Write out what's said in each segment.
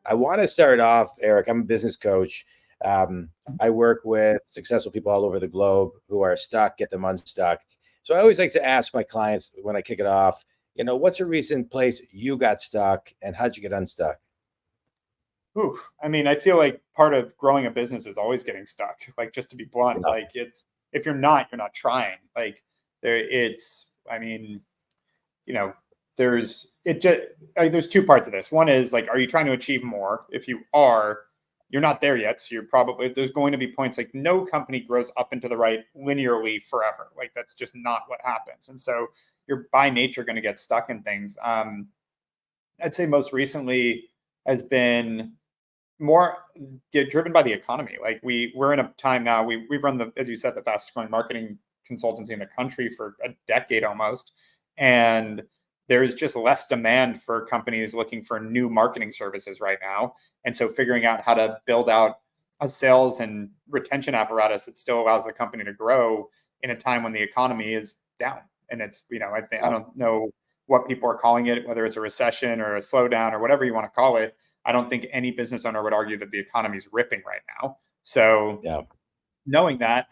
I want to start off, Erik. I'm a business coach. I work with successful people all over the globe who are stuck, get them unstuck. So I always like to ask my clients when I kick it off, what's a recent place you got stuck and how'd you get unstuck? Ooh, I mean, I feel like part of growing a business is always getting stuck. Like, just to be blunt, Yeah. like if you're not trying. Like I mean, you know, there's two parts of this. One is like, are you trying to achieve more? If you are, you're not there yet. So there's going to be points like no company grows up into the right linearly forever. Like that's just not what happens. And so you're by nature going to get stuck in things. I'd say most recently has been more driven by the economy. Like we're in a time now, we've run as you said, the fastest growing marketing consultancy in the country for a decade almost. And there's just less demand for companies looking for new marketing services right now. And so figuring out how to build out a sales and retention apparatus that still allows the company to grow in a time when the economy is down. And it's, I don't know what people are calling it, whether it's a recession or a slowdown or whatever you want to call it. I don't think any business owner would argue that the economy is ripping right now. So knowing that,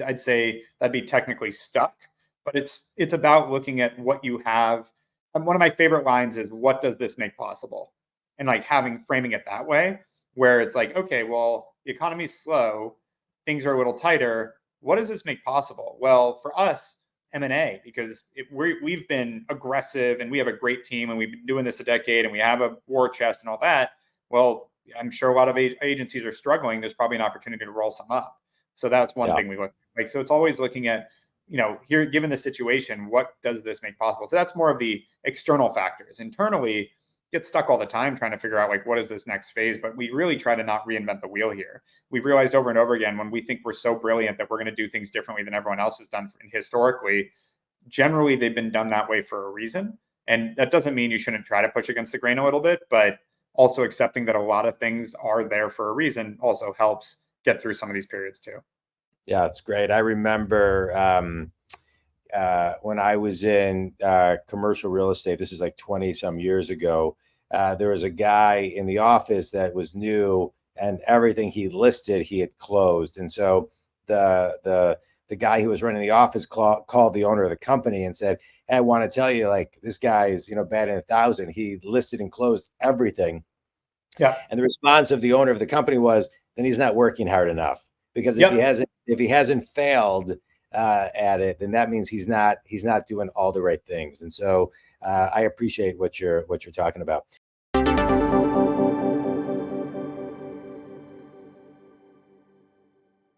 I'd say that'd be technically stuck, but it's about looking at what you have. And one of my favorite lines is, what does this make possible? And like framing it that way, where it's like, okay, well, the economy's slow, things are a little tighter. What does this make possible? Well, for us, M&A, because we've been aggressive and we have a great team and we've been doing this a decade and we have a war chest and all that. Well, I'm sure a lot of agencies are struggling. There's probably an opportunity to roll some up. So that's one thing we look like. So it's always looking at, here, given the situation, what does this make possible? So that's more of the external factors. Internally, get stuck all the time trying to figure out like, what is this next phase? But we really try to not reinvent the wheel here. We've realized over and over again, when we think we're so brilliant that we're going to do things differently than everyone else has done historically, generally they've been done that way for a reason. And that doesn't mean you shouldn't try to push against the grain a little bit, but also accepting that a lot of things are there for a reason also helps get through some of these periods too. Yeah, it's great. I remember when I was in commercial real estate, this is like 20 some years ago, there was a guy in the office that was new and everything he listed, he had closed. And so the guy who was running the office called the owner of the company and said, hey, I want to tell you, like, this guy is, batting 1,000. He listed and closed everything. Yeah. And the response of the owner of the company was, then he's not working hard enough. Because if he hasn't failed at it, then that means he's not doing all the right things. And so I appreciate what you're talking about.